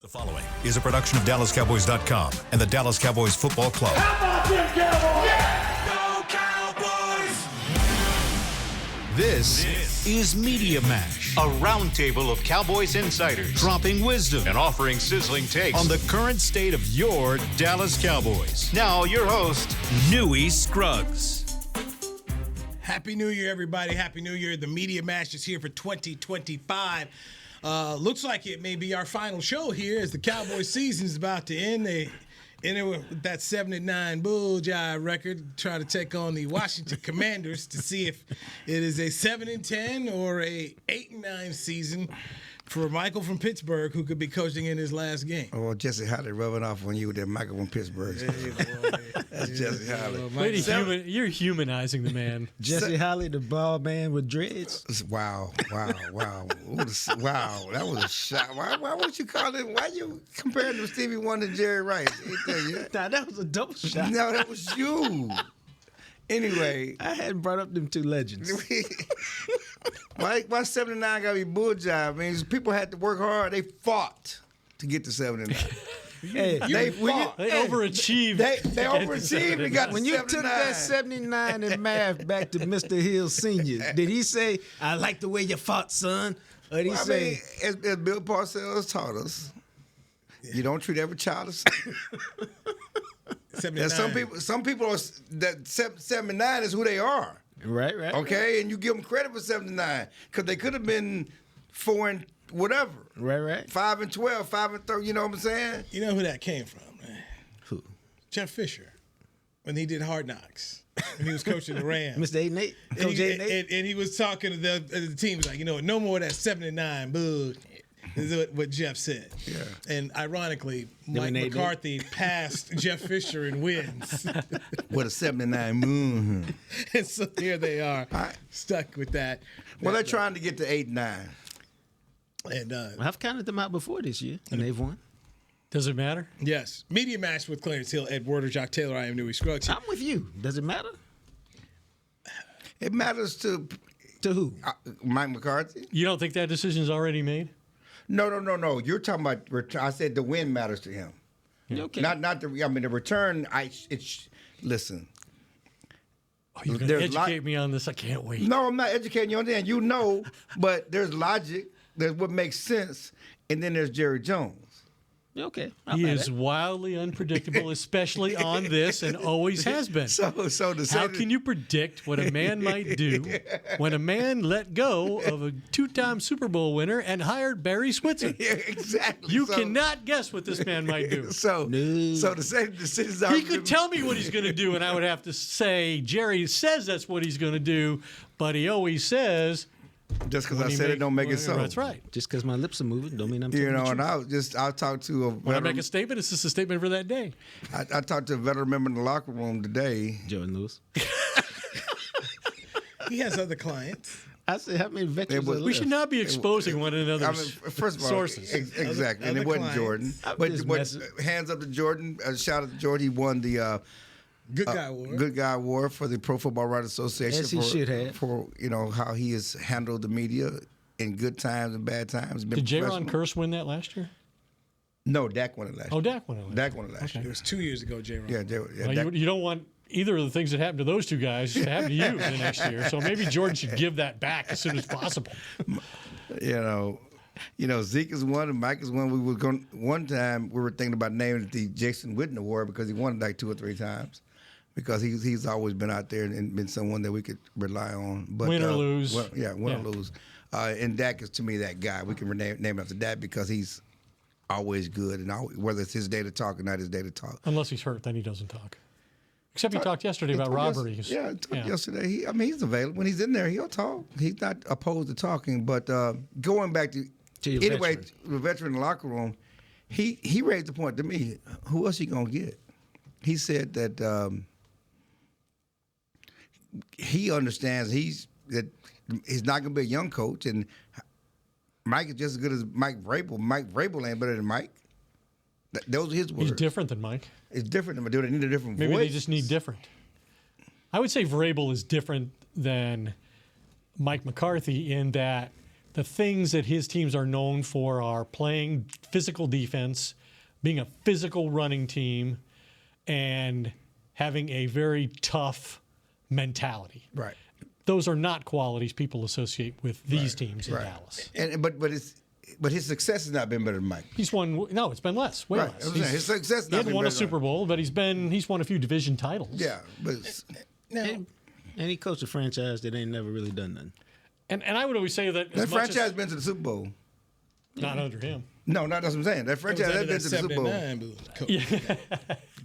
The following is a production of DallasCowboys.com and the Dallas Cowboys Football Club. How about them Cowboys? Yeah! Go Cowboys! This is Media Mash, A roundtable of Cowboys insiders dropping wisdom and offering sizzling takes on the current state of your Dallas Cowboys. Now, your host, Newy Scruggs. Happy New Year, everybody. Happy New Year. The Media Mash is here for 2025. Looks like it may be our final show here as the Cowboys season is about to end. They enter with that 7-9 Bull Jive record, try to take on the Washington Commanders to see if it is a 7-10 or a 8-9 season for Michael from Pittsburgh, who could be coaching in his last game. Oh, Jesse Holly rubbing off on you with that Michael from Pittsburgh. That's Jesse Holly. You're humanizing the man. Jesse Holly, the bald man with dreads. Wow. Wow. That was a shot. Why would you call it? Why you comparing to Stevie Wonder and Jerry Rice? Nah, that was a double shot. No, that was you. Anyway. I hadn't brought up them two legends. Why 79 got to be bull job? I mean, people had to work hard. They fought to get to 79. Hey, they fought. They overachieved. They overachieved and got to when you 79. took that 79 in math back to Mr. Hill Sr., did he say, "I like the way you fought, son"? Or did he say, as Bill Parcells taught us, you don't treat every child the same. 79. Some people are that 79 is who they are. Right. Okay, and you give them credit for 79 because they could have been 4 and whatever. Right. 5 and 12, 5 and 30. You know what I'm saying? You know who that came from, man? Who? Jeff Fisher, when he did Hard Knocks. When he was coaching the Rams. Mr. 8-8? Coach 8-8? And he was talking to the team. He was like, no more of that 79 bullshit. Is what Jeff said. Yeah. And ironically, Mike McCarthy passed Jeff Fisher in wins. With a 79 moon. And so here they are, stuck with that. Well, they're trying to get to 8-9. And I've counted them out before this year, and they've won. Does it matter? yes, Media Match with Clarence Hill, Ed Werder, Jock Taylor. I am Newy Scruggs. I'm with you. Does it matter? It matters to who? Mike McCarthy. You don't think that decision's already made? No. You're talking about. I said the win matters to him. Okay. Not the. I mean the return. Listen. Oh, you're going to educate me on this. I can't wait. No, I'm not educating you on that. You know, but there's logic. There's what makes sense, and then there's Jerry Jones. Okay. He is wildly unpredictable, especially on this, and always has been. So how can you predict what a man might do when a man let go of a 2-time Super Bowl winner and hired Barry Switzer? Yeah, exactly. You cannot guess what this man might do. So the same decisions are. He could tell me what he's going to do, and I would have to say, Jerry says that's what he's going to do, but he always says. Just because I said it don't make it so. That's right. Just because my lips are moving don't mean I'm telling the And truth. I'll talk to a When I veteran. make a statement, it's just a statement for that day. I talked to a veteran member in the locker room today. Jordan Lewis. He has other clients. I said, how many veterans are We should not be exposing one another's first of all, sources. Exactly. And Other it wasn't clients. Jordan. I'm But just messing. hands up to Jordan. Shout out to Jordan. He won the Good guy award. Good Guy Award for the Pro Football Writers Association. Yes, he should have. For how he has handled the media in good times and bad times. Been Did J-Ron professional. Curse win that last year? No, Dak won it last year. Oh, Dak won it last Dak won it last It year. was 2 years ago, J-Ron. Yeah, Well, Dak- you don't want either of the things that happened to those two guys to happen to you the next year. So maybe Jordan should give that back as soon as possible. Zeke is one and Mike is one. We were going one time. We were thinking about naming it the Jason Witten Award because he won it like 2 or 3 times. Because he's always been out there and been someone that we could rely on. But, Win or lose. Win or lose. And Dak is to me that guy. We can name him after that because he's always good, and whether it's his day to talk or not his day to talk. Unless he's hurt, then he doesn't talk. Except he talked yesterday about robberies. Yeah, he talked yesterday. He's available. When he's in there, he'll talk. He's not opposed to talking. But going back to the veteran in the locker room, he raised the point to me, who else he going to get? He said that he understands that he's not going to be a young coach, and Mike is just as good as Mike Vrabel. Mike Vrabel ain't better than Mike. Those are his words. He's different than Mike. It's different. Do they need a different voice? Maybe they just need different. I would say Vrabel is different than Mike McCarthy in that the things that his teams are known for are playing physical defense, being a physical running team, and having a very tough mentality. Right. Those are not qualities people associate with these teams in Dallas. And but his success has not been better than Mike. He's won. No, it's been less. Way less. His success. He hasn't won a Super Bowl, but he's won a few division titles. Yeah, but And he coached a franchise that ain't never really done nothing. And I would always say that that franchise been to the Super Bowl. Not under him. No, not that's what I'm saying. That franchise has been to the Super Bowl. Yeah.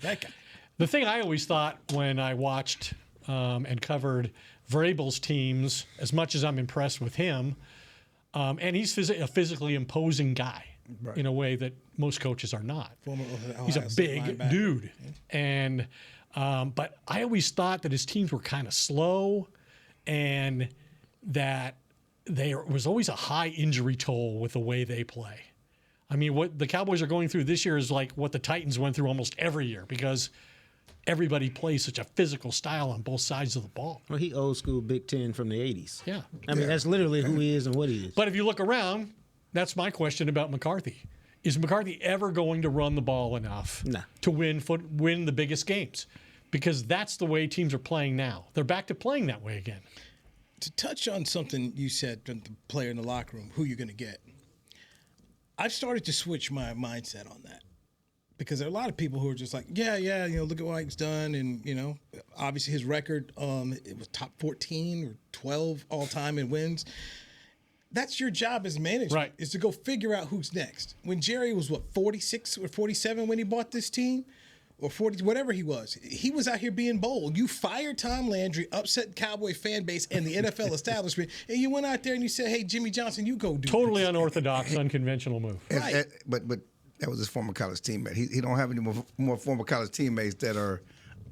That guy. The thing I always thought when I watched and covered Vrabel's teams, as much as I'm impressed with him, and he's a physically imposing guy in a way that most coaches are not. He's a big dude. And but I always thought that his teams were kind of slow and that there was always a high injury toll with the way they play. I mean, what the Cowboys are going through this year is like what the Titans went through almost every year because everybody plays such a physical style on both sides of the ball. Well, he old school Big Ten from the 80s. Yeah. I mean, that's literally who he is and what he is. But if you look around, that's my question about McCarthy. Is McCarthy ever going to run the ball enough to win the biggest games? Because that's the way teams are playing now. They're back to playing that way again. To touch on something you said, the player in the locker room, who you're going to get, I've started to switch my mindset on that. Because there are a lot of people who are just like, yeah, look at what Mike's done. And, obviously his record, it was top 14 or 12 all time in wins. That's your job as manager, right, is to go figure out who's next. When Jerry was, 46 or 47 when he bought this team? Or 40, whatever he was out here being bold. You fired Tom Landry, upset Cowboy fan base and the NFL establishment, and you went out there and you said, hey, Jimmy Johnson, you go do totally this. Unorthodox, unconventional move. Right. But that was his former college teammate. He don't have any more former college teammates that are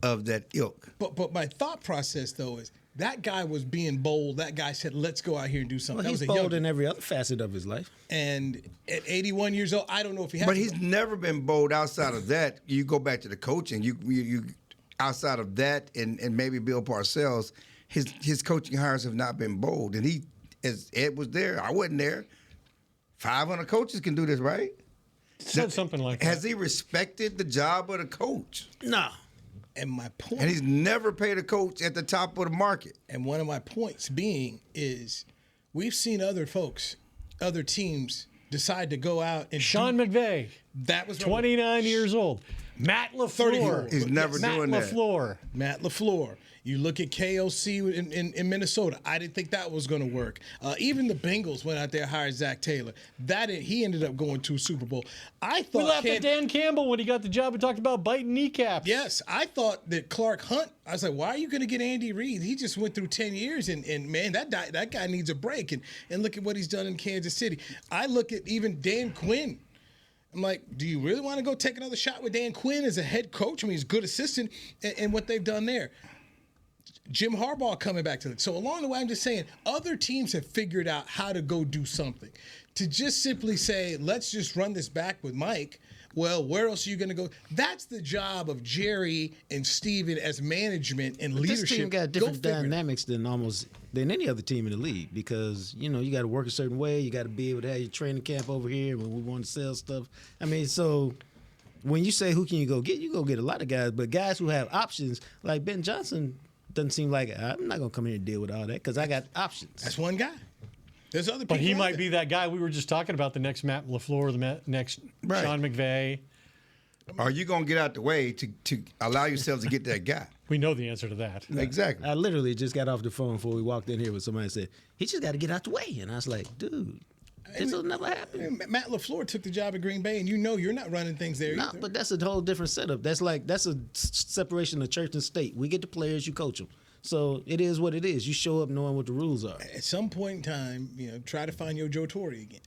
of that ilk. But my thought process, though, is that guy was being bold. That guy said, let's go out here and do something. Well, he's bold in every other facet of his life. And at 81 years old, I don't know if he has. But he's never been bold outside of that. You go back to the coaching. You outside of that and maybe Bill Parcells, his coaching hires have not been bold. And he, as Ed was there, I wasn't there. 500 coaches can do this, right? Said something like that. Has he respected the job of the coach? No. And my point, and he's never paid a coach at the top of the market. And one of my points being is we've seen other teams decide to go out and Sean McVay. That was 29 years old. Matt LaFleur. He's never doing that. Matt LaFleur. You look at KOC in Minnesota. I didn't think that was going to work. Even the Bengals went out there and hired Zach Taylor. He ended up going to a Super Bowl. I thought we laughed at Dan Campbell when he got the job and talked about biting kneecaps. Yes, I thought that Clark Hunt. I was like, why are you going to get Andy Reid? He just went through 10 years, and man, that guy needs a break. And look at what he's done in Kansas City. I look at even Dan Quinn. I'm like, do you really want to go take another shot with Dan Quinn as a head coach? I mean, he's a good assistant, and what they've done there. Jim Harbaugh coming back to it. So along the way, I'm just saying, other teams have figured out how to go do something. To just simply say, let's just run this back with Mike, well, where else are you going to go? That's the job of Jerry and Steven as management and leadership. This team got different dynamics than any other team in the league because, you got to work a certain way. You got to be able to have your training camp over here when we want to sell stuff. I mean, so when you say who can you go get a lot of guys, but guys who have options, like Ben Johnson doesn't seem like, I'm not going to come here and deal with all that because I got options. That's one guy. There's other people. But he might be that guy we were just talking about, the next Matt LaFleur, the next Sean McVay. Are you going to get out the way to allow yourselves to get that guy? We know the answer to that. Exactly. I literally just got off the phone before we walked in here with somebody said, he just got to get out the way. And I was like, dude, this will never happen. Matt LaFleur took the job at Green Bay, and you're not running things there either. But that's a whole different setup. That's a separation of church and state. We get the players, you coach them. So it is what it is. You show up knowing what the rules are. At some point in time, try to find your Joe Torre again.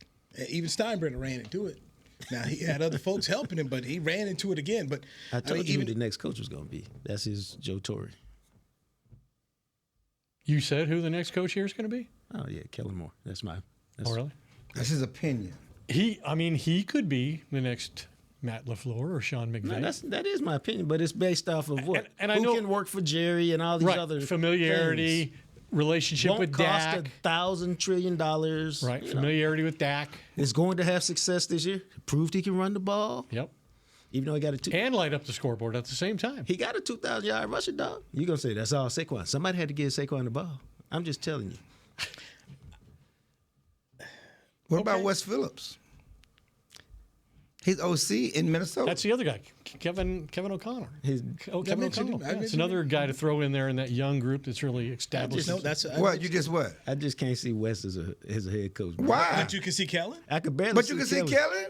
Even Steinbrenner ran into it. Now, he had other folks helping him, but he ran into it again. But I told you who the next coach was going to be. That's his Joe Torre. You said who the next coach here is going to be? Oh, yeah, Kellen Moore. Oh, really? That's his opinion. He could be the next Matt LaFleur or Sean McVay. No, that is my opinion, but it's based off of what? And who can work for Jerry and all these other familiarity, things. relationship Won't with cost Dak. $1,000 trillion. Right, You know. familiarity with Dak. Is going to have success this year. Proved he can run the ball, Yep. even though he got a And light up the scoreboard at the same time. he got a 2,000-yard rushing dog. You gonna say that's all Saquon? Somebody had to give Saquon the ball. I'm just telling you. What about Wes Phillips? He's OC in Minnesota. That's the other guy, Kevin O'Connor. Kevin mentioned O'Connell. him. Yeah, it's another guy to throw in there in that young group that's really established. No, that's what? You just what? I just can't see Wes as a head coach. Why? But you can see Kellen. I could barely. But you can see Kellen.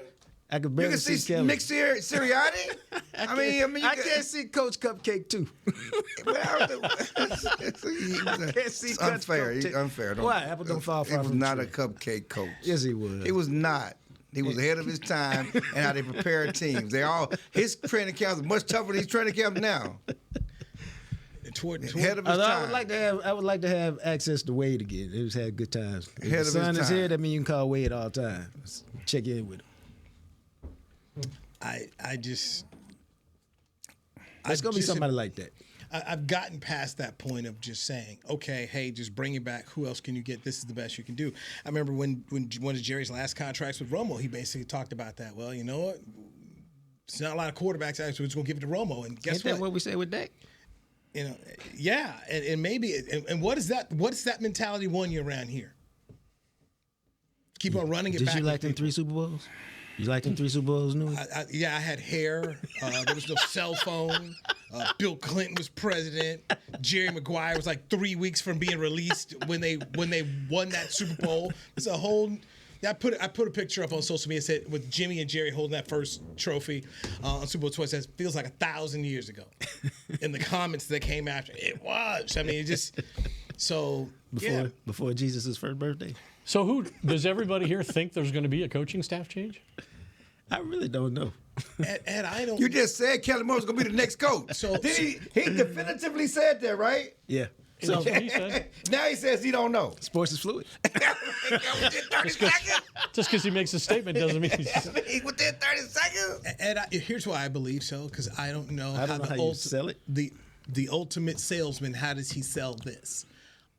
I could You barely can see see Kellen. Nick Sirianni. I mean, I can't see Coach Cupcake too. It's unfair. He's unfair. Why? Apple don't fall He far was from the not a tree. cupcake coach. Yes, he was. He was not. He was ahead of his time and how they prepare teams. His training camps are much tougher than his training camp now. Ahead of his Although time. I would like to have access to Wade again. He was had good times. If Ahead the of his son is time. here, that means you can call Wade all the time. Check in with him. It's gonna be somebody like that. I've gotten past that point of just saying, okay, hey, just bring it back. Who else can you get? This is the best you can do. I remember when one of Jerry's last contracts with Romo, he basically talked about that. Well, you know what? It's not a lot of quarterbacks out, so we're just gonna give it to Romo. And guess Ain't that what? what we say with Dak? You know, yeah, and maybe, and what is that? What's that mentality won you around here? Keep on running it Did back. you like them 3 Super Bowls? You like them 3 Super Bowls, Newy? Yeah, I had hair. There was no cell phone. Bill Clinton was president. Jerry Maguire was like 3 weeks from being released when they won that Super Bowl. It's a whole. Yeah, I put a picture up on social media said with Jimmy and Jerry holding that first trophy on Super Bowl 20. Says feels like 1,000 years ago. In the comments that came after, it was. I mean, it just so Before Jesus' first birthday? So who does everybody here think there's going to be a coaching staff change? I really don't know. And I don't. You just said Kellen Moore's gonna be the next coach. So- then he definitively said that, right? Yeah. That's what he said. Now he says he don't know. Sports is fluid. Just because he makes a statement doesn't mean he's... Within 30 seconds. And here's why I believe so, because I don't know I don't know how you sell it. The ultimate salesman, how does he sell this?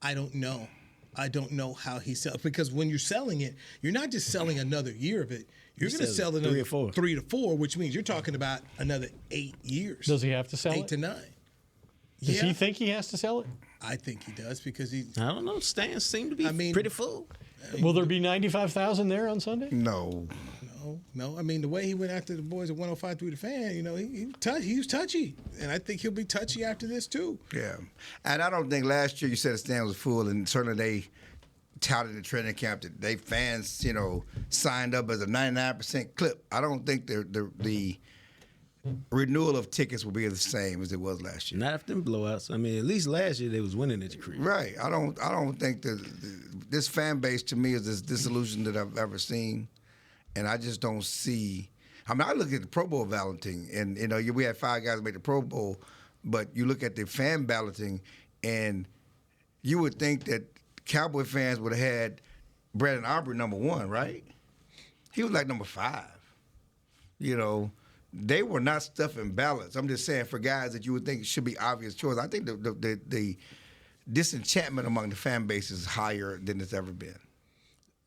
I don't know. I don't know how he sells, because when you're selling it, you're not just selling another year of it. You're going to selling sell another 3 or 4. 3 to 4, which means you're talking about another 8 years. Does he have to sell 8 it? to 9. Does he think he has to sell it? I think he does because he. I don't know. Stands seem to be pretty full. Will there be 95,000 there on Sunday? No. No. I mean, the way he went after the boys at 105 through the fan, you know, he was touchy, and I think he'll be touchy after this too. Yeah. And I don't think last year you said the stand was full, and certainly they touted the training camp that they fans, you know, signed up as a 99% clip. I don't think the renewal of tickets will be the same as it was last year. Not after them blowouts. I mean, at least last year they was winning at the crib. Right. I don't think that this fan base to me is as disillusioned that I've ever seen, and I just don't see. I mean, I look at the Pro Bowl balloting, and you know, we had 5 guys make the Pro Bowl, but you look at the fan balloting, and you would think that Cowboy fans would have had Brandon Aubrey number 1, right? He was like number 5. You know, they were not stuffing ballots. I'm just saying for guys that you would think should be obvious choice. I think the disenchantment among the fan base is higher than it's ever been.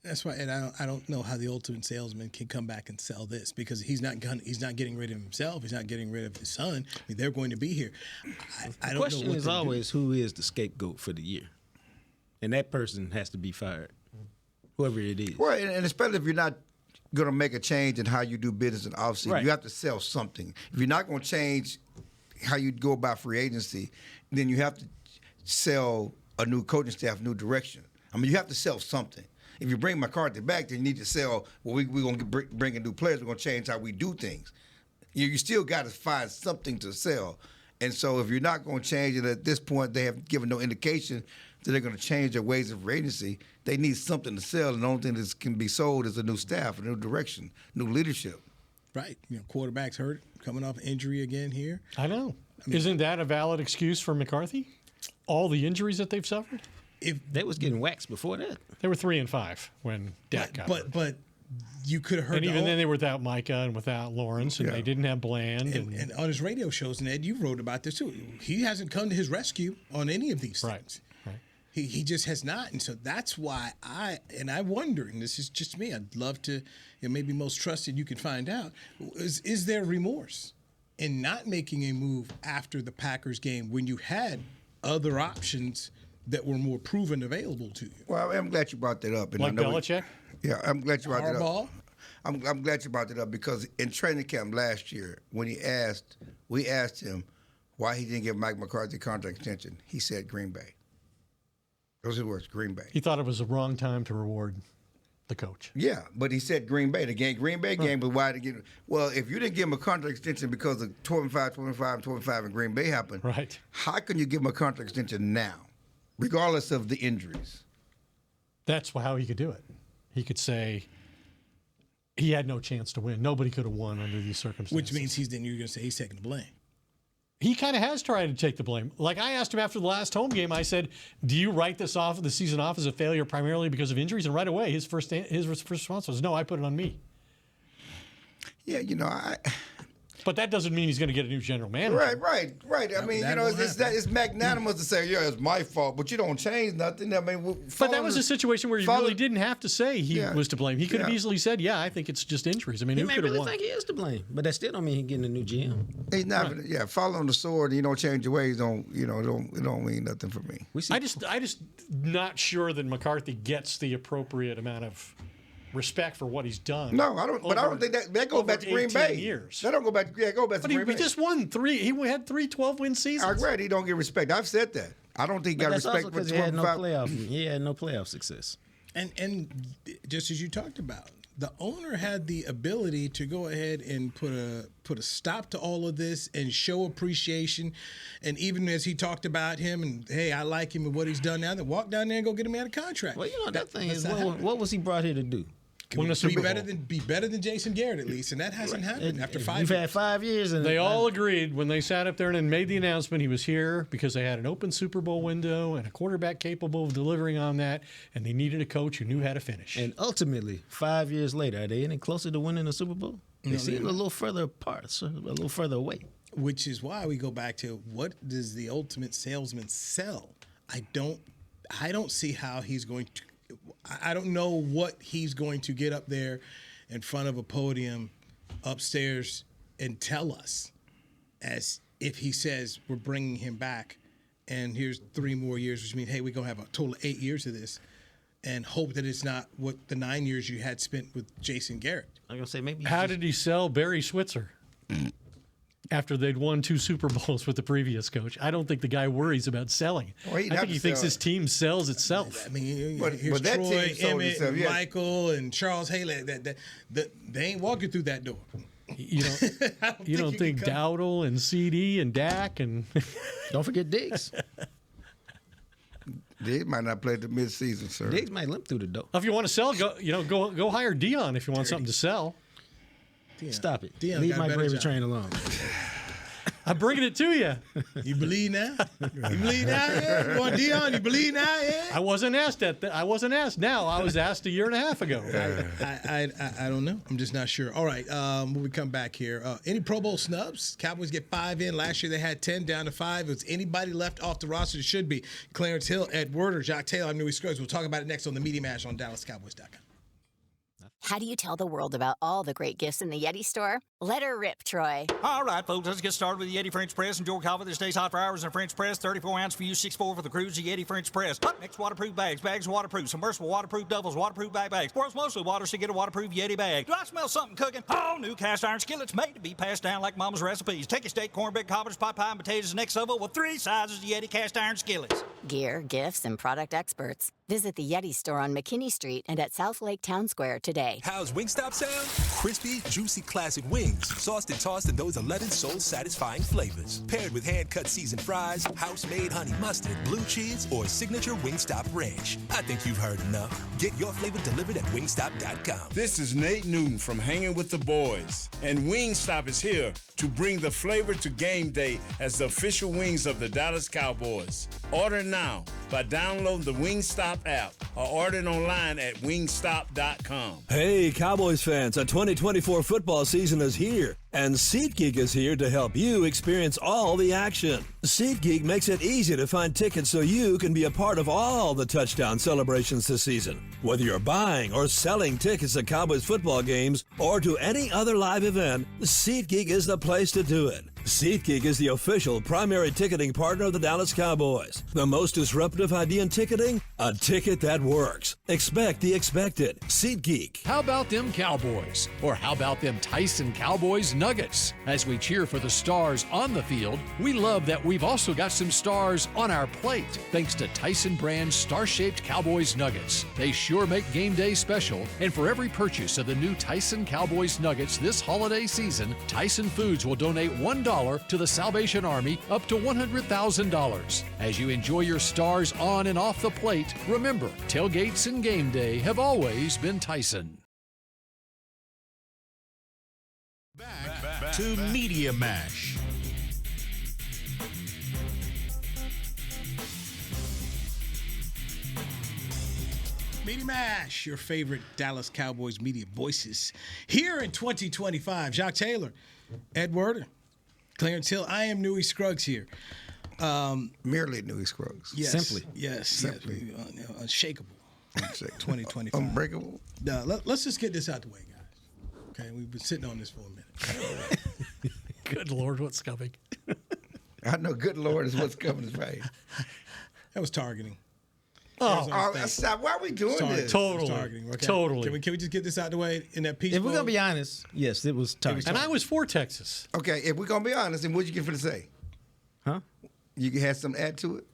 That's why, and I don't know how the ultimate salesman can come back and sell this, because he's not getting rid of himself. He's not getting rid of his son. I mean, they're going to be here. I don't know. The question is always who is the scapegoat for the year, and that person has to be fired, whoever it is. Well, and especially if you're not going to make a change in how you do business in offseason, Right. you have to sell something. If you're not going to change how you go about free agency, then you have to sell a new coaching staff, new direction. I mean, you have to sell something. If you bring McCarthy back, then you need to sell, well, we're going to bring in new players. We're going to change how we do things. You still got to find something to sell. And so if you're not going to change it at this point, they have given no indication that they're going to change their ways of free agency. They need something to sell, and the only thing that can be sold is a new staff, a new direction, new leadership. Right. You know, quarterback's hurt, coming off injury again here. I know. Isn't that a valid excuse for McCarthy? All the injuries that they've suffered? If They was getting waxed before that. They were 3-5 when Dak got hurt. but you could have heard. And even then, they were without Micah and without Lawrence, and they didn't have Bland. And on his radio shows, and Ed, you wrote about this too. He hasn't come to his rescue on any of these things. Right. He just has not, and so that's why I wonder, and this is just me. I'd love to, maybe most trusted you can find out. Is there remorse in not making a move after the Packers game when you had other options that were more proven available to you? Well, I'm glad you brought that up. And Like Belichick? Yeah, I'm glad you brought that Harbaugh? up. I'm glad you brought that up because in training camp last year, when we asked him why he didn't give Mike McCarthy contract extension, he said Green Bay. Those are the words, Green Bay. He thought it was the wrong time to reward the coach. Yeah, but he said Green Bay. The Green Bay game, but why did well, if you didn't give him a contract extension because of 25 in Green Bay happened, right? How can you give him a contract extension now, regardless of the injuries? That's how he could do it. He could say he had no chance to win. Nobody could have won under these circumstances. Which means you're going to say he's taking the blame. He kind of has tried to take the blame. Like I asked him after the last home game, I said, "Do you write the season off as a failure primarily because of injuries?" And right away, his first response was, "No, I put it on me." Yeah, But that doesn't mean he's going to get a new general manager. Right. I mean, it's magnanimous to say, yeah, it's my fault, but you don't change nothing. I mean, but that was a situation where he really didn't have to say he was to blame. He could have easily said, "Yeah, I think it's just injuries." I mean, who could have won? Think he is to blame, but that still don't mean he's getting a new GM. He's not. Right. Yeah, following the sword, and you don't change your ways. It don't mean nothing for me. I just not sure that McCarthy gets the appropriate amount of respect for what he's done. No, I don't. But I don't think that goes back to Green Bay. Years. That don't go back. Yeah, go back to Green Bay. But he just won 3. He had 3 12-win seasons. I'm glad he don't get respect. I've said that. I don't think he got respect for 25. He had no playoff success. And just as you talked about, the owner had the ability to go ahead and put a stop to all of this and show appreciation. And even as he talked about him and, hey, I like him and what he's done now, then walk down there and go get him out of contract. Well, that thing is, what was he brought here to do? Be better than Jason Garrett at least, and that hasn't happened after 5 years. You've had 5 years, and they all agreed when they sat up there and made the announcement he was here because they had an open Super Bowl window and a quarterback capable of delivering on that, and they needed a coach who knew how to finish. And ultimately, 5 years later, are they any closer to winning the Super Bowl? They seem a little further apart, so a little further away. Which is why we go back to what does the ultimate salesman sell? I don't see how he's going to. I don't know what he's going to get up there in front of a podium upstairs and tell us, as if he says we're bringing him back and here's 3 more years, which means, hey, we're going to have a total of 8 years of this, and hope that it's not what the 9 years you had spent with Jason Garrett. I'm going to say maybe. How did he sell Barry Switzer after they'd won 2 Super Bowls with the previous coach? I don't think the guy worries about selling. Well, I think he thinks his team sells itself. I mean, here's that Troy, team sold Emmett, itself, yeah. Michael, and Charles Haley. They ain't walking through that door. You don't think Dowdle and CD and Dak and don't forget Diggs. Diggs might not play the midseason, sir. Diggs might limp through the door. If you want to sell, go hire Dion if you want something to sell. Dion. Stop it. Dion Leave my gravy train alone. I'm bringing it to you. You believe now? You believe now? Yeah? You want Dion? You believe now? Yeah? I wasn't asked that. I wasn't asked now. I was asked a year and a half ago. I don't know. I'm just not sure. All right. When we come back here, any Pro Bowl snubs? Cowboys get 5 in. Last year they had 10, down to 5. Was anybody left off the roster? It should be Clarence Hill, Ed Werder, Jock Taylor. I'm Newy Scruggs. We'll talk about it next on the Media Mash on DallasCowboys.com. How do you tell the world about all the great gifts in the Yeti store? Let her rip, Troy. All right, folks, let's get started with the Yeti French Press. Enjoy coffee that stays hot for hours in a French press. 34 ounce for you, 6'4" for the cruise. The Yeti French Press. Up next, waterproof bags. Bags waterproof. Submersible waterproof doubles. Waterproof bags. World's mostly water, so get a waterproof Yeti bag. Do I smell something cooking? Oh, new cast iron skillets made to be passed down like Mama's recipes. Take a steak, cornbread, cobbler's pot pie, and potatoes, and next level with 3 sizes of Yeti cast iron skillets. Gear, gifts, and product experts. Visit the Yeti store on McKinney Street and at South Lake Town Square today. How's Wingstop sound? Crispy, juicy classic wings, sauced and tossed in those 11 soul-satisfying flavors. Paired with hand-cut seasoned fries, house-made honey mustard, blue cheese, or signature Wingstop ranch. I think you've heard enough. Get your flavor delivered at wingstop.com. This is Nate Newton from Hanging with the Boys, and Wingstop is here to bring the flavor to game day as the official wings of the Dallas Cowboys. Order now by downloading the Wingstop app or ordering online at wingstop.com. Hey, Cowboys fans, the 2024 football season is here, and SeatGeek is here to help you experience all the action. SeatGeek makes it easy to find tickets so you can be a part of all the touchdown celebrations this season. Whether you're buying or selling tickets to Cowboys football games or to any other live event, SeatGeek is the place to do it. SeatGeek is the official primary ticketing partner of the Dallas Cowboys. The most disruptive idea in ticketing? A ticket that works. Expect the expected. SeatGeek. How about them Cowboys? Or how about them Tyson Cowboys Nuggets? As we cheer for the stars on the field, we love that we've also got some stars on our plate, thanks to Tyson brand star-shaped Cowboys Nuggets. They sure make game day special, and for every purchase of the new Tyson Cowboys Nuggets this holiday season, Tyson Foods will donate $1 to the Salvation Army up to $100,000. As you enjoy your stars on and off the plate, remember, tailgates and game day have always been Tyson. Back to Media Mash. Media Mash, your favorite Dallas Cowboys media voices. Here in 2025, Jacques Taylor, Ed Werder, Clarence Hill. I am Newy Scruggs here. Merely Newy Scruggs. Yes, Simply. Yes. Simply. Yes. Unshakable. 2025. Unbreakable. Let's just get this out the way, guys. Okay, we've been sitting on this for a minute. Good Lord, what's coming? I know good Lord is what's coming his way. That was targeting. Stop. Why are we doing this? Totally. Targeting, okay? Totally. Can we just get this out the way in that piece? If we're going to be honest, yes, it was targeting. And I was for Texas. Okay, if we're going to be honest, then what you get for to say? Huh? You had something to add to it?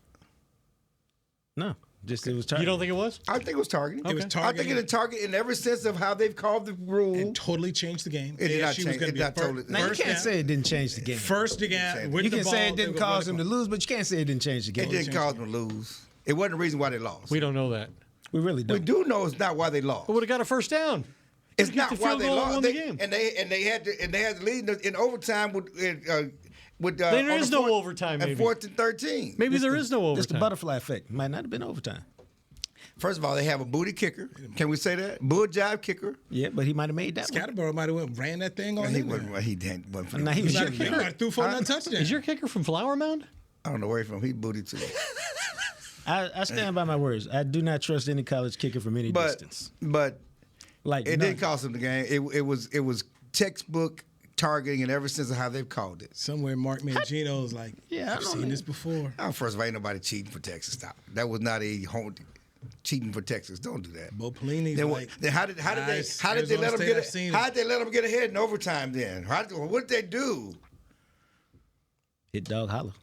No. Just it was targeting. You don't think it was? I think it was targeting. It was targeting. I think it was targeting in every sense of how they've called the rule. It totally changed the game. It did not change. It not totally. Now, you can't say it didn't change the game. First again, you can say it didn't cause them to lose, but you can't say it didn't change the game. It didn't cause them to lose. It wasn't the reason why they lost. We don't know that. We really don't. We do know it's not why they lost. We would have got a first down. It's not why they lost. The game. And they had the lead in overtime with there is no overtime. Maybe. At 4th and 13. Maybe there is no overtime. It's the butterfly effect. Might not have been overtime. First of all, they have a booty kicker. Can we say that? Bull jive kicker. Yeah, but he might have made that one. Scatterborough might have ran that thing on him. He didn't. Nah, he was your kicker. Threw for that touchdown. Is your kicker from Flower Mound? I don't know where he's from. He booty too. I stand by my words. I do not trust any college kicker from any distance. But like it didn't cost him the game. It was textbook targeting in every sense of how they've called it. Somewhere Mark Mangino's like, yeah, I've seen this before. Oh, first of all, ain't nobody cheating for Texas. Stop. That was not a home cheating for Texas. Don't do that. Bo Pelini's then how did they let them get ahead in overtime then? What did they do? Hit dog hollow.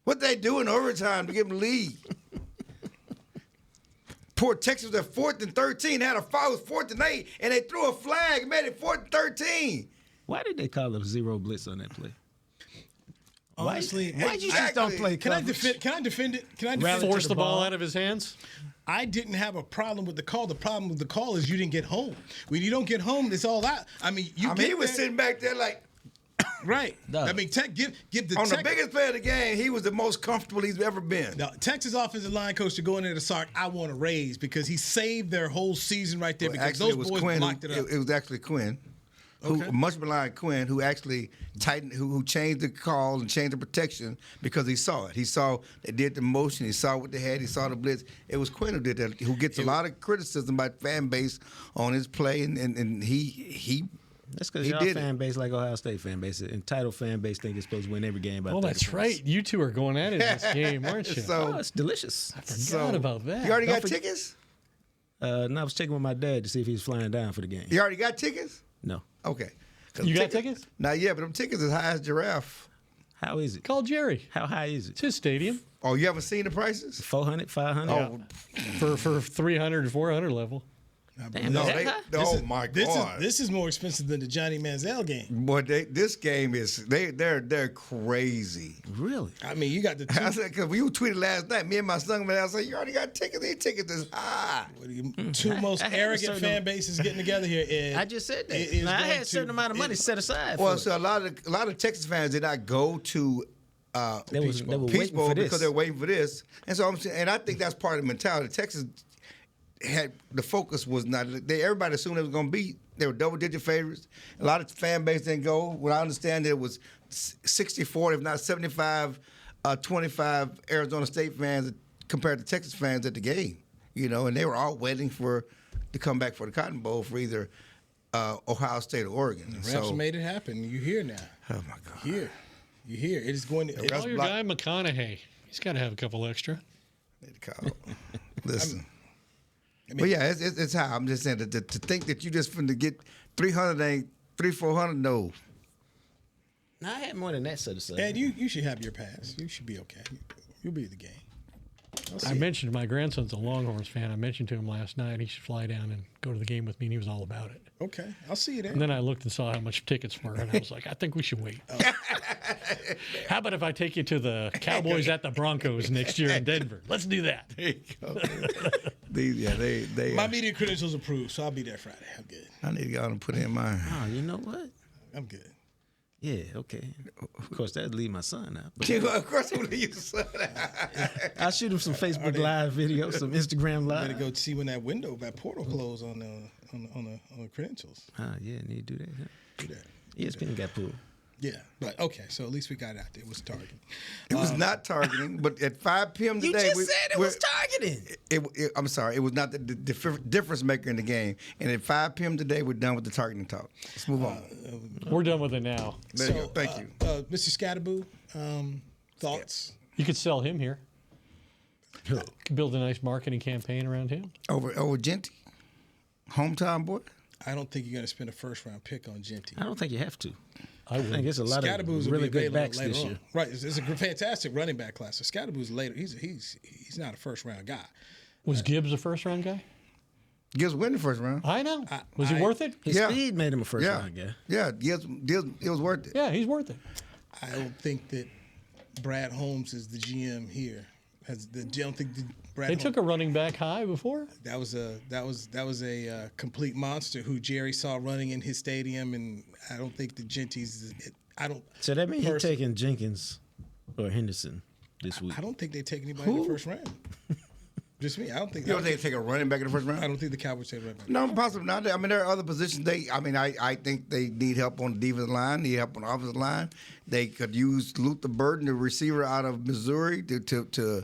What they do in overtime to give them the lead? Poor Texas was at 4th and 13. They had a foul, it was 4th and 8, and they threw a flag and made it 4th and 13. Why did they call it a zero blitz on that play? Honestly, why you just don't play coverage? Can I defend it? Can I force the ball out of his hands? I didn't have a problem with the call. The problem with the call is you didn't get home. When you don't get home, it's all out. I mean, he was sitting back there like. Right. I mean, give the the biggest player of the game, he was the most comfortable he's ever been. Now, Texas offensive line coach to go in there to Sark, I want to raise because he saved their whole season right there because those boys blocked it up. It was actually Quinn. Who much maligned Quinn, who actually tightened, who changed the call and changed the protection because he saw it. He saw they did the motion. He saw what they had. He saw the blitz. It was Quinn who did that. Who gets a lot of criticism by fan base on his play, and he. That's because y'all fan base like Ohio State fan base. Entitled fan base think it's supposed to win every game by 30 that's points. Right. You two are going at it in this game, aren't you? It's delicious. I forgot about that. You already got tickets? No, I was checking with my dad to see if he was flying down for the game. You already got tickets? No. Okay. You got tickets? Not yet, but them tickets is high as giraffe. How is it? Call Jerry. How high is it? It's his stadium. Oh, you haven't seen the prices? 400, 500? Oh. For 300 and 400 level. Damn, my God! This is more expensive than the Johnny Manziel game. Boy, this game is they're crazy. Really? I mean, you got the. I said because we tweeted last night. Me and my son went out. I said, "You already got tickets. These tickets is high." Two most arrogant fan bases getting together here. Ed. I just said that. I had a certain amount of money set aside. Well, so a lot of Texas fans did not go to They were Peach waiting Bowl for this. because they're waiting for this. And so I'm saying, and I think that's part of the mentality. Texas had the focus was not. Everybody assumed they was going to beat. They were double-digit favorites. A lot of fan base didn't go. What I understand, it was 60-40, if not 75-25 Arizona State fans compared to Texas fans at the game. And they were all waiting to come back for the Cotton Bowl for either Ohio State or Oregon. The refs made it happen. You hear now. Oh my God. You hear. It is going to. Call your guy McConaughey. He's got to have a couple extra. Listen. But yeah, it's how I'm just saying to think that you just finna get 300 ain't 400. No. I had more than that, so to say. And you should have your pass. You should be okay. You'll be at the game. I mentioned my grandson's a Longhorns fan. I mentioned to him last night he should fly down and go to the game with me, and he was all about it. Okay, I'll see you there. And then I looked and saw how much tickets were, and I was like, I think we should wait. How about if I take you to the Cowboys at the Broncos next year in Denver? Let's do that. There you go. They my media credentials approved, so I'll be there Friday. I'm good. I need to go out and put in mine. Oh, you know what? I'm good. Yeah, okay. Of course, that'd leave my son out. Of course, I'm going to leave your son out. I'll shoot him some Facebook Live videos, some Instagram Live. Better go see when that portal closed on the credentials. Yeah, need to do that. Huh? Do that. ESPN got pulled. Yeah, but okay, so at least we got it out there. It was targeting. It was not targeting, but at 5 p.m. today, you just said it was targeting. I'm sorry, it was not the difference maker in the game. And at 5 p.m. today, we're done with the targeting talk. Let's move on. We're done with it now. There you go. Thank you, Mr. Scatterboo. Thoughts? You could sell him here. Could build a nice marketing campaign around him. Over Genty, hometown boy. I don't think you're going to spend a first-round pick on Genty. I don't think you have to. I think it's a lot of really good backs this year. Right, it's a fantastic running back class. So Scatterboo's later. He's not a first-round guy. Was Gibbs a first-round guy? Gibbs win the first round. I know. Was he worth it? His speed made him a first-round guy. Yeah, Gibbs, it was worth it. Yeah, he's worth it. I don't think that Brad Holmes is the GM here. They took a running back high before. That was a complete monster who Jerry saw running in his stadium, and I don't think the Genty's. So that means you're taking Jenkins or Henderson this week. I don't think they take anybody in the first round. Just me. I don't think. You don't think they take a running back in the first round? I don't think the Cowboys take a running back. No, possibly not. I mean, there are other positions. I think they need help on the defensive line. Need help on the offensive line. They could use Luther Burden, the receiver out of Missouri, to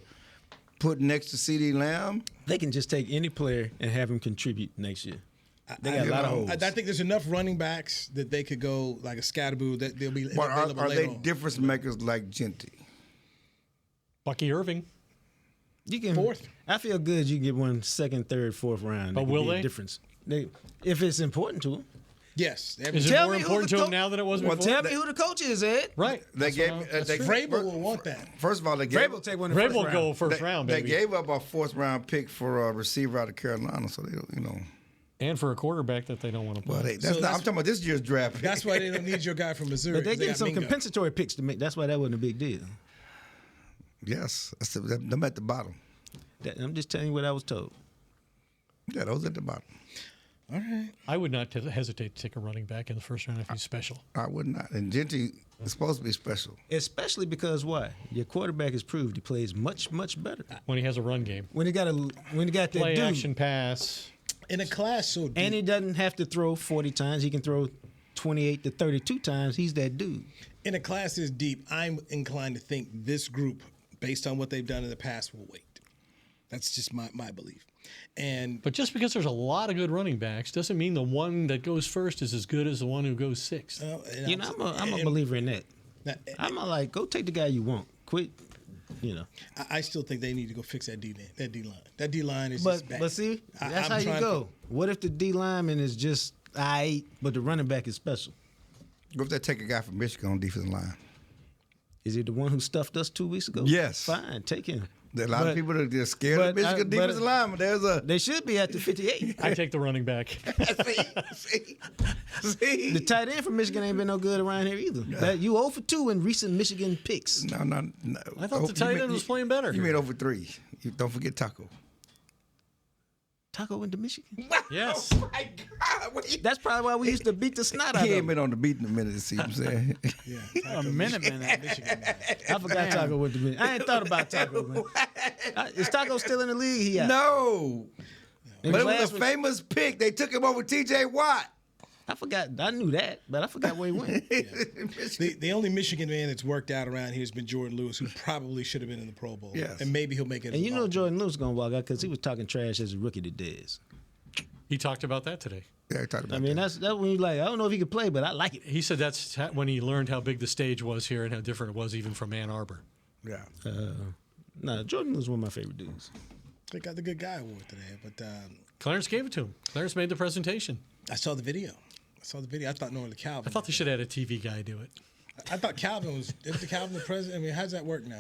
put next to CeeDee Lamb. They can just take any player and have him contribute next year. They got a lot of holes. I think there's enough running backs that they could go like a Scatterboo that they'll be But available are later they on. difference makers like Genty? Bucky Irving. You can fourth. I feel good. You can get one second, third, fourth round. But will be a they? difference? If it's important to them. Yes. Is it more important to him now than it was before? Tell me who the coach is, Ed. Right. Vrabel will want that. First of all, they gave Vrabel take one in the first Vrabel round. go first round, baby. They gave up a fourth-round pick for a receiver out of Carolina, so they, And for a quarterback that they don't want to play. Well, I'm talking about this year's draft. That's why they don't need your guy from Missouri. But they getting got some Mingo. compensatory picks to make. That's why that wasn't a big deal. Yes, them at the bottom. I'm just telling you what I was told. Yeah, those at the bottom. All right. I would not hesitate to take a running back in the first round if he's special. I would not. And Genty is supposed to be special. Especially because why? Your quarterback has proved he plays much, much better When he has a run game. when he got that Play dude. action pass. In a class so deep. And he doesn't have to throw 40 times. He can throw 28 to 32 times. He's that dude. In a class this deep, I'm inclined to think this group, based on what they've done in the past, will wait. That's just my belief. But just because there's a lot of good running backs doesn't mean the one that goes first is as good as the one who goes sixth. I'm a believer in that. I'm like, go take the guy you want. Quit, I still think they need to go fix that D line. That D line is But just bad. but see, that's how you go. What if the D lineman is just but the running back is special? What if they take a guy from Michigan on defensive line? Is he the one who stuffed us 2 weeks ago? Yes. Fine, take him. There are a lot of people that are just scared of Michigan defensive lineman. They should be at the 58. I take the running back. See? The tight end from Michigan ain't been no good around here either. You 0 for 2 in recent Michigan picks. No. I thought the tight end was playing better. You made over 3. Don't forget Taco. Taco went to Michigan? Yes. Oh, my God. That's probably why we used to beat the snot out of He ain't him. been on the beat in a minute, it seems. A minute. I forgot Taco went to Michigan. I ain't thought about Taco, man. Is Taco still in the league? He out. No. And But it last was a one- famous pick. They took him over T.J. Watt. I forgot. I knew that, but I forgot where he went. The only Michigan man that's worked out around here has been Jordan Lewis, who probably should have been in the Pro Bowl. Yes. And maybe he'll make it. And you know Jordan Lewis going to walk out because he was talking trash as a rookie to Dez. He talked about that today. Yeah, he talked about I mean, that's when you like, I don't know if he could play, but I like it. He said that's when he learned how big the stage was here and how different it was even from Ann Arbor. Yeah. Nah, Jordan was one of my favorite dudes. They got the good guy award today, but Clarence gave it to him. Clarence made the presentation. I saw the video. I thought normally Calvin. I thought they should have had a TV guy do it. I thought Calvin was. Isn't Calvin the president? I mean, how does that work now?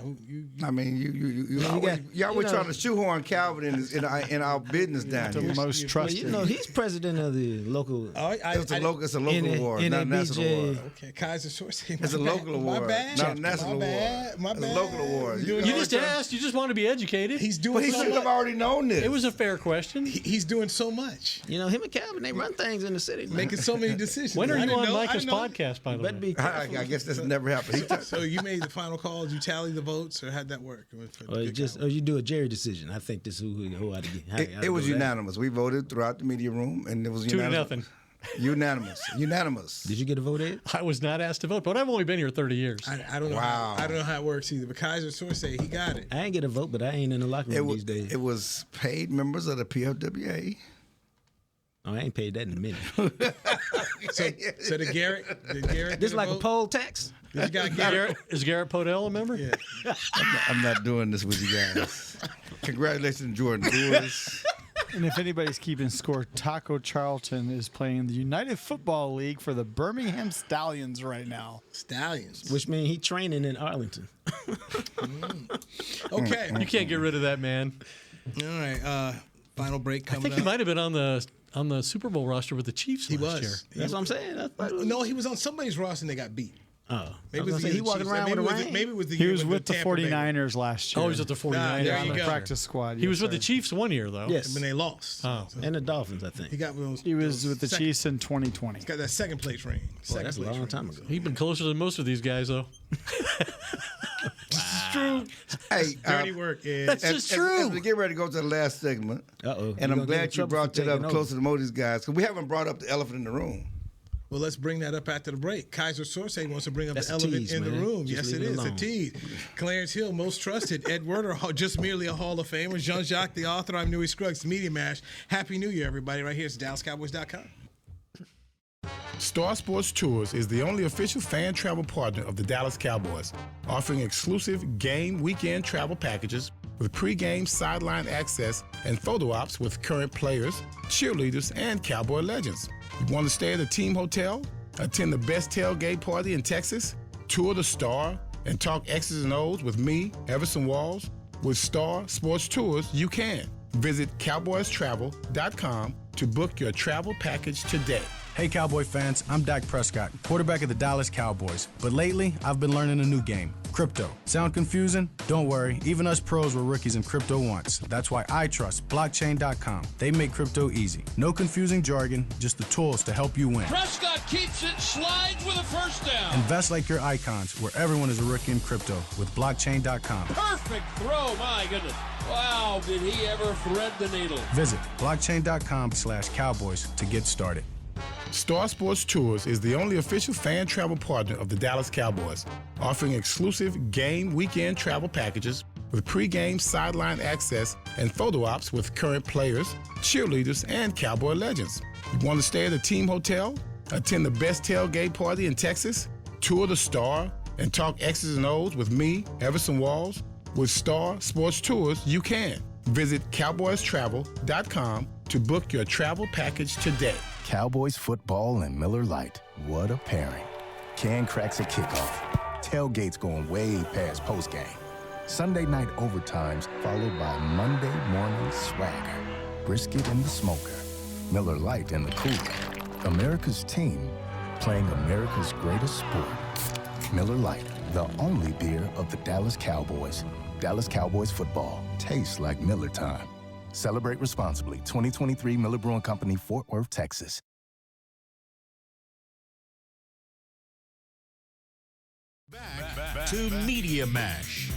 I mean, you always trying to shoehorn Calvin in our business down here. The most trusted. Well, you know, he's president of the local. It's a local award, not a national award. Okay, Kaiser Source. It's a local award, My bad. not a national award. My bad. It's a local award. You just asked. You just want to be educated. He's doing. But he should have already known this. It was a fair question. He's doing so much. You know, him and Calvin, they run things in the city. Man. Making so many decisions. When are you on Micah's know. podcast, by the way? I guess this never happened. So you made the final call. Did you tally the votes, or how'd that work? Or you do a Jerry decision. I think this is who ought to be. It was unanimous. We voted throughout the media room, and it was unanimous. 2-0. Unanimous. Did you get a vote, Ed? I was not asked to vote, but I've only been here 30 years. I don't know. Wow. I don't know how it works either. But Kaiser Source say he got it. I ain't get a vote, but I ain't in the locker room these days. It was paid members of the PFWA. Oh, I ain't paid that in a minute. So the Garrett. This like a poll tax? This guy Garrett. Is Garrett Podell a member? Yeah. I'm not doing this with you guys. Congratulations, Jordan Lewis. And if anybody's keeping score, Taco Charlton is playing in the United Football League for the Birmingham Stallions right now. Stallions. Which means he's training in Arlington. Okay. You can't get rid of that man. All right. Final break coming I think up. he might have been on the Super Bowl roster with the Chiefs last year. That's what I'm saying. No, he was on somebody's roster and they got beat. Oh. Maybe it was he walking around with a ring? Maybe it was the He year was with the Tampa Bay. 49ers last year. Oh, he was with the 49ers. there on you the go. practice squad. He was with the Chiefs one year, though. Yes. And they lost. Oh. And the Dolphins, I think. He was with the Chiefs in 2020. He's got that second place ring. Boy, that's a long time ago. He's been closer than most of these guys, though. This is true. Hey, Dirty work, Ed. That's just true. As we get ready to go to the last segment, Uh-oh. and You I'm gonna get in glad you trouble brought for that up taking closer to most of these guys, because we haven't brought up the elephant in the room. Well, let's bring that up after the break. Kaiser Sorsay wants to bring up That's the a elephant tease, in the man. room. Just Yes, it leave it is a alone. tease. Clarence Hill, most trusted. Ed Werder, just merely a Hall of Famer. Jean-Jacques, the author. I'm Newy Scruggs, Media Mash. Happy New Year, everybody. Right here, it's DallasCowboys.com. Star Sports Tours is the only official fan travel partner of the Dallas Cowboys, offering exclusive game weekend travel packages with pregame sideline access and photo ops with current players, cheerleaders, and Cowboy legends. You want to stay at a team hotel, attend the best tailgate party in Texas, tour the Star, and talk X's and O's with me, Everson Walls? With Star Sports Tours, you can. Visit cowboystravel.com to book your travel package today. Hey Cowboy fans, I'm Dak Prescott, quarterback of the Dallas Cowboys. But lately, I've been learning a new game, crypto. Sound confusing? Don't worry, even us pros were rookies in crypto once. That's why I trust blockchain.com. They make crypto easy. No confusing jargon, just the tools to help you win. Prescott keeps it, slides with a first down. Invest like your icons, where everyone is a rookie in crypto with blockchain.com. Perfect throw, my goodness. Wow, did he ever thread the needle. Visit blockchain.com/Cowboys to get started. Star Sports Tours is the only official fan travel partner of the Dallas Cowboys, offering exclusive game weekend travel packages with pregame sideline access and photo ops with current players, cheerleaders, and Cowboy legends. You want to stay at a team hotel, attend the best tailgate party in Texas, tour the Star, and talk X's and O's with me, Everson Walls? With Star Sports Tours, you can. Visit cowboystravel.com to book your travel package today. Cowboys football and Miller Lite. What a pairing. Can cracks at kickoff. Tailgates going way past postgame. Sunday night overtimes followed by Monday morning swagger. Brisket in the smoker. Miller Lite in the cooler. America's team playing America's greatest sport. Miller Lite, the only beer of the Dallas Cowboys. Dallas Cowboys football tastes like Miller time. Celebrate responsibly. 2023 Miller Brewing Company, Fort Worth, Texas. Back to Media Mash.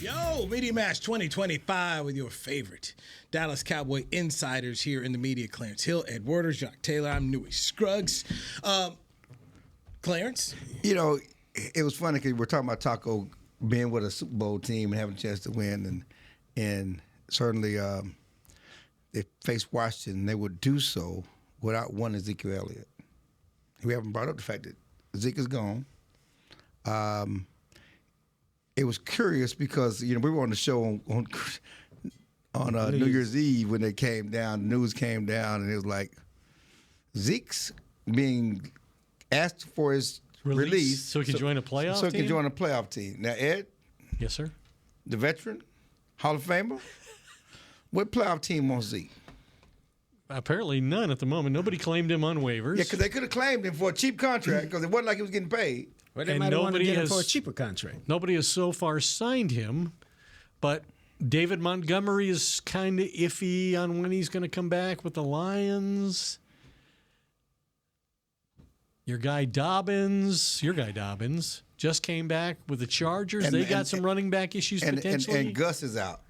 Yo, Media Mash 2025 with your favorite Dallas Cowboy insiders here in the media. Clarence Hill, Ed Werder, Jacques Taylor. I'm Newy Scruggs. Clarence? You know, it was funny because we're talking about Taco being with a Super Bowl team and having a chance to win. And certainly they faced Washington. They would do so without one Ezekiel Elliott. We haven't brought up the fact that Zeke is gone. It was curious because we were on the show on New Year's Eve when it came down. The news came down, and it was like Zeke's being asked for his release so he can join a playoff team. So he can join a playoff team. Now, Ed, yes, sir, the veteran, Hall of Famer, what playoff team wants Zeke? Apparently none at the moment. Nobody claimed him on waivers. Yeah, because they could have claimed him for a cheap contract because it wasn't like he was getting paid. Well, they might have wanted to get him for a cheaper contract. Nobody has so far signed him, but David Montgomery is kind of iffy on when he's going to come back with the Lions. Your guy Dobbins, just came back with the Chargers. They got some running back issues potentially. And Gus is out.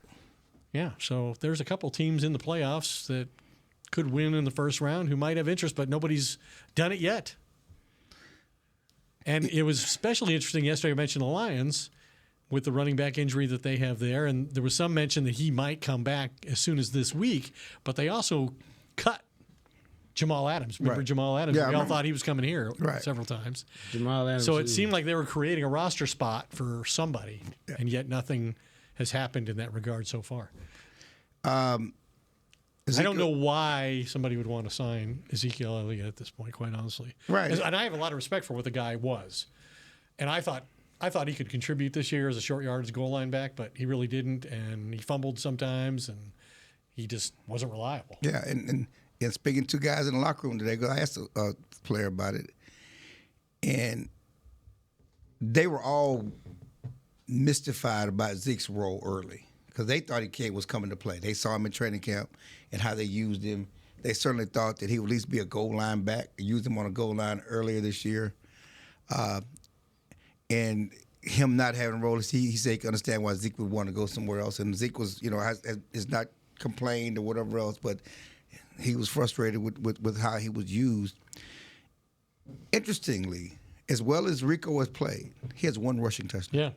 Yeah, so there's a couple teams in the playoffs that could win in the first round who might have interest, but nobody's done it yet. And it was especially interesting yesterday. I mentioned the Lions with the running back injury that they have there, and there was some mention that he might come back as soon as this week, but they also cut Jamal Adams. Remember Jamal Adams? Yeah, we all thought he was coming here several times. Jamal Adams. So it seemed like they were creating a roster spot for somebody, and yet nothing has happened in that regard so far. I don't know why somebody would want to sign Ezekiel Elliott at this point, quite honestly. Right. And I have a lot of respect for what the guy was. And I thought he could contribute this year as a short yardage goal line back, but he really didn't, and he fumbled sometimes, and he just wasn't reliable. Yeah, and speaking to guys in the locker room today, because I asked a player about it, and they were all mystified about Zeke's role early because they thought he was coming to play. They saw him in training camp and how they used him. They certainly thought that he would at least be a goal line back. They used him on a goal line earlier this year. And him not having a role, he said he could understand why Zeke would want to go somewhere else. And Zeke was, has not complained or whatever else, but he was frustrated with how he was used. Interestingly, as well as Rico has played, he has one rushing touchdown. Yeah.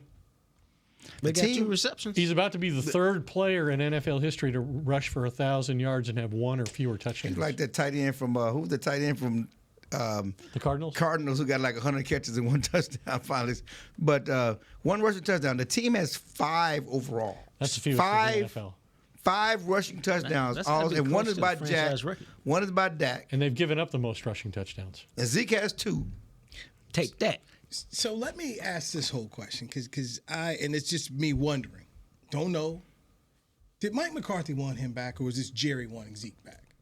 They got 2 receptions. He's about to be the third player in NFL history to rush for 1,000 yards and have one or fewer touchdowns. He's like that tight end from who's the tight end from the Cardinals? Cardinals, who got like 100 catches and 1 touchdown finally. But 1 rushing touchdown. The team has 5 overall. That's the fewest in the NFL. 5 rushing touchdowns. And one is by Jack. One is by Dak. And they've given up the most rushing touchdowns. And Zeke has 2. Take that. So let me ask this whole question, because and it's just me wondering. Don't know. Did Mike McCarthy want him back, or was this Jerry wanting Zeke back?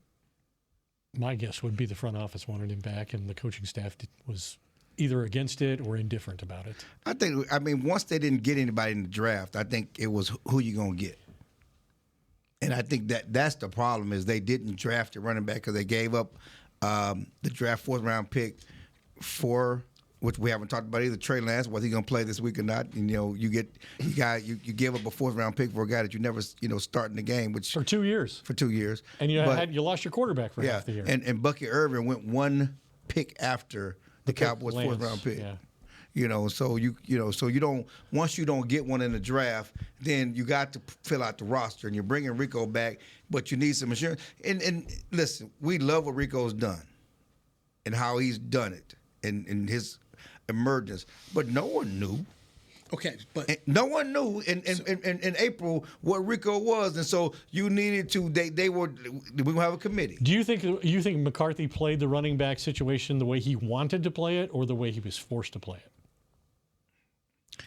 My guess would be the front office wanted him back, and the coaching staff was either against it or indifferent about it. I mean, once they didn't get anybody in the draft, I think it was who you going to get. And I think that's the problem is they didn't draft a running back because they gave up the draft 4th-round pick for – which we haven't talked about either. Trey Lance, whether he's going to play this week or not. And, you give up a 4th-round pick for a guy that you never start in the game, which for 2 years. For 2 years, and you lost your quarterback for half the year. And Bucky Irvin went 1 pick after the Cowboys' 4th-round pick. Yeah. So you don't once you don't get one in the draft, then you got to fill out the roster, and you're bringing Rico back, but you need some insurance. And listen, we love what Rico's done, and how he's done it, and his emergence, but no one knew. Okay, but no one knew in April what Rico was, and so you needed to. We gonna have a committee. Do you think McCarthy played the running back situation the way he wanted to play it, or the way he was forced to play it?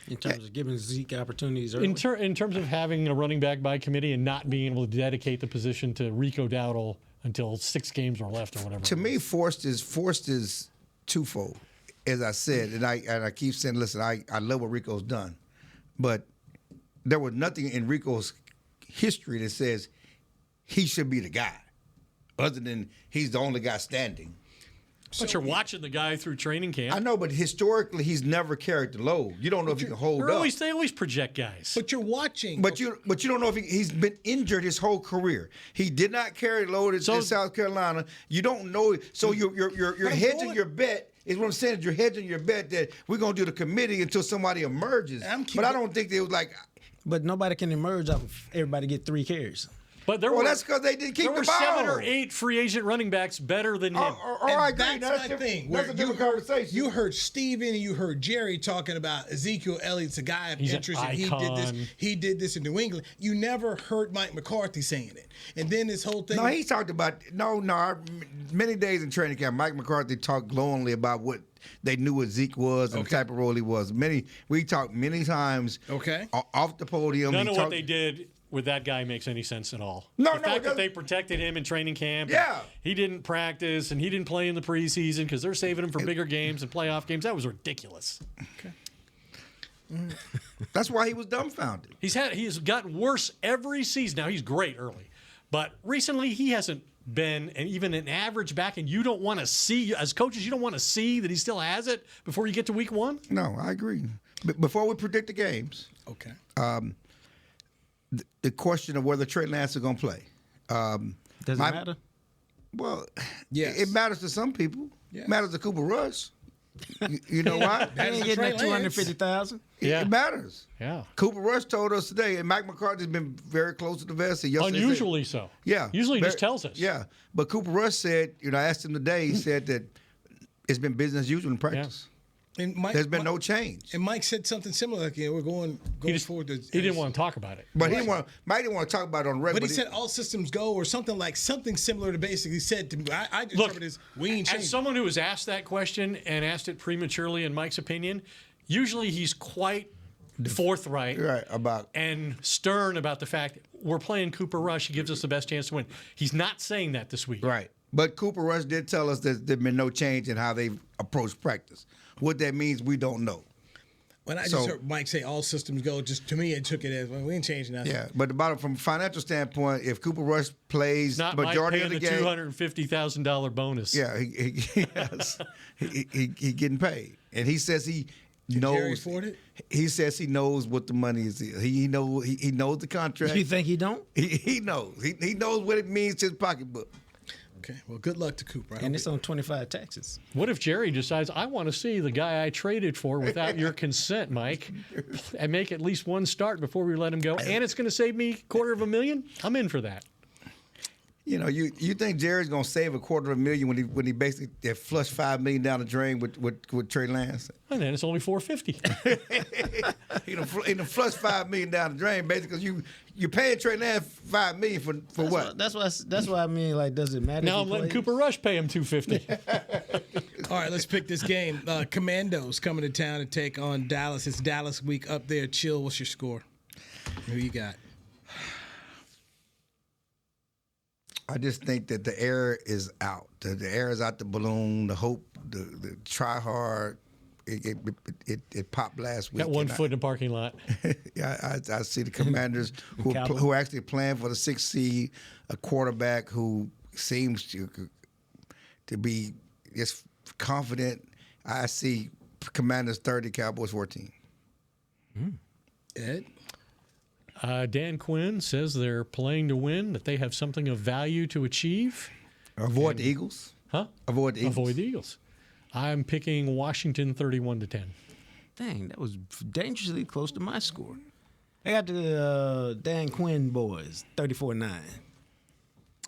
In terms of giving Zeke opportunities early? In terms of having a running back by committee and not being able to dedicate the position to Rico Dowdle until 6 games were left or whatever. To me, forced is twofold. As I said, and I keep saying, listen, I love what Rico's done, but there was nothing in Rico's history that says he should be the guy, other than he's the only guy standing. But you're watching the guy through training camp. I know, but historically, he's never carried the load. You don't know if he can hold up. They always project guys. But you're watching. But you don't know if he's been injured his whole career. He did not carry the load in South Carolina. You don't know. So you're hedging your bet. Is what I'm saying. Is you're hedging your bet that we're gonna do the committee until somebody emerges. But I don't think they was like. But nobody can emerge off of everybody get 3 carries. But that's because they didn't keep the ball. There were 7 or 8 free agent running backs better than him. I agree. That's my thing. That's a different conversation. You heard Steven and you heard Jerry talking about Ezekiel Elliott's a guy of interest, and he did this in New England. You never heard Mike McCarthy saying it. And then this whole thing. No, he talked about many days in training camp. Mike McCarthy talked glowingly about what they knew what Zeke was and the type of role he was. We talked many times. Off the podium. None of what they did with that guy makes any sense at all. The fact that they protected him in training camp. Yeah. He didn't practice and he didn't play in the preseason because they're saving him for bigger games and playoff games. That was ridiculous. Okay. That's why he was dumbfounded. He has gotten worse every season. Now he's great early, but recently he hasn't been even an average back, and you don't want to see, as coaches, you don't want to see that he still has it before you get to week 1? No, I agree. Before we predict the games, the question of whether Trey Lance is going to play. Does it matter? Well, yes. It matters to some people. Yes. It matters to Cooper Rush. You know why? He ain't getting that $250,000. It matters. Yeah. Cooper Rush told us today, and Mike McCarthy's been very close to the vest. Unusually so. Yeah. Usually he just tells us. Yeah. But Cooper Rush said, I asked him today, he said that it's been business as usual in practice. Yeah. And There's been no change. And Mike said something similar, like, we're going forward. He didn't want to talk about it. But Mike didn't want to talk about it on the record. But he said all systems go or something similar to basically said to me. I just interpret it as we ain't changed. As someone who was asked that question and asked it prematurely in Mike's opinion, usually he's quite forthright and stern about the fact we're playing Cooper Rush. He gives us the best chance to win. He's not saying that this week. Right. But Cooper Rush did tell us that there's been no change in how they've approached practice. What that means, we don't know. When I just heard Mike say all systems go, just to me, it took it as, well, we ain't changing nothing. Yeah, but from a financial standpoint, if Cooper Rush plays the majority of the game, $250,000 bonus. Yeah, he getting paid, and he says he knows. Jerry afford it? He says he knows what the money is. He knows the contract. You think he don't? He knows. He knows what it means to his pocketbook. Okay, well, good luck to Cooper. And it's on 25 taxes. What if Jerry decides, I want to see the guy I traded for without your consent, Mike, and make at least one start before we let him go, and it's going to save me $250,000? I'm in for that. You think Jerry's going to save $250,000 when he basically flushed $5 million down the drain with Trey Lance? And then it's only $450,000. He done flushed $5 million down the drain basically because you're paying Trey Lance $5 million for what? That's why I mean, like, does it matter? Now I'm letting Cooper Rush pay him $250,000. All right, let's pick this game. Commandos coming to town to take on Dallas. It's Dallas week up there. Chill. What's your score? Who you got? I just think that the air is out. The air is out the balloon. The hope, the try hard. It popped last week. Got one foot in the parking lot. Yeah, I see the Commanders who actually playing for the 6th seed, a quarterback who seems to be just confident. I see Commanders 30, Cowboys 14. Ed? Dan Quinn says they're playing to win, that they have something of value to achieve. Avoid the Eagles. Huh? Avoid the Eagles. Avoid the Eagles. I'm picking Washington 31-10. Dang, that was dangerously close to my score. I got the Dan Quinn boys, 34-9.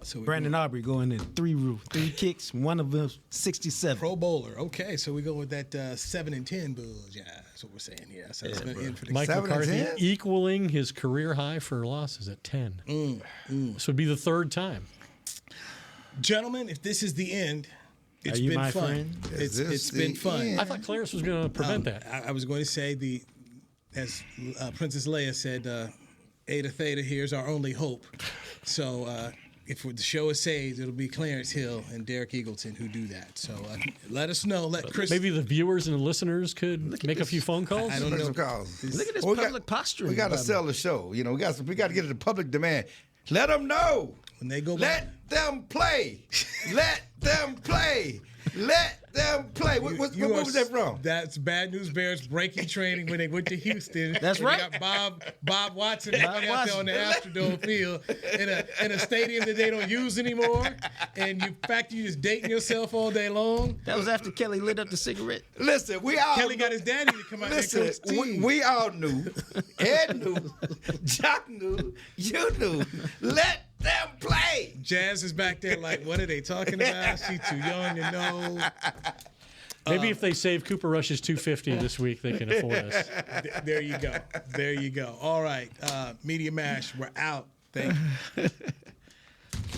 So Brandon Aubrey going in 3 kicks, one of them 67. Pro Bowler. Okay, so we go with that 7-10 Bulls. Yeah, that's what we're saying here. So it's going to end for the Mike McCarthy equaling his career high for losses at 10. This would be the 3rd time. Gentlemen, if this is the end, it's been fun. Friend? It's been fun. I thought Clarence was going to prevent that. I was going to say as Princess Leia said, Eta Theta, here's our only hope. So if the show is saved, it'll be Clarence Hill and Derek Eagleton who do that. So let us know. Let Chris. Maybe the viewers and the listeners could make a few phone calls. I don't know. Look at this public posturing. We got to sell the show. You know, we got to get it to public demand. Let them know. When they go Let them play. Let them play. Let them play. What was that from? That's Bad News Bears breaking training when they went to Houston. That's right. They got Bob Watson running out there on the Astrodome field in a stadium that they don't use anymore. And you just dating yourself all day long. That was after Kelly lit up the cigarette. Listen, we all Kelly got his daddy to come out there and coach the team. We all knew. Ed knew. Jock knew. You knew. Let them play. Jazz is back there like, what are they talking about? She's too young to know. Maybe if they save Cooper Rush's $250 this week, they can afford us. There you go. There you go. All right. Media Mash, we're out. Thank you.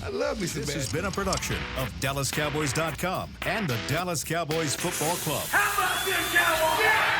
I love me some This has been a production of DallasCowboys.com and the Dallas Cowboys Football Club. How about this, Cowboys? Yeah!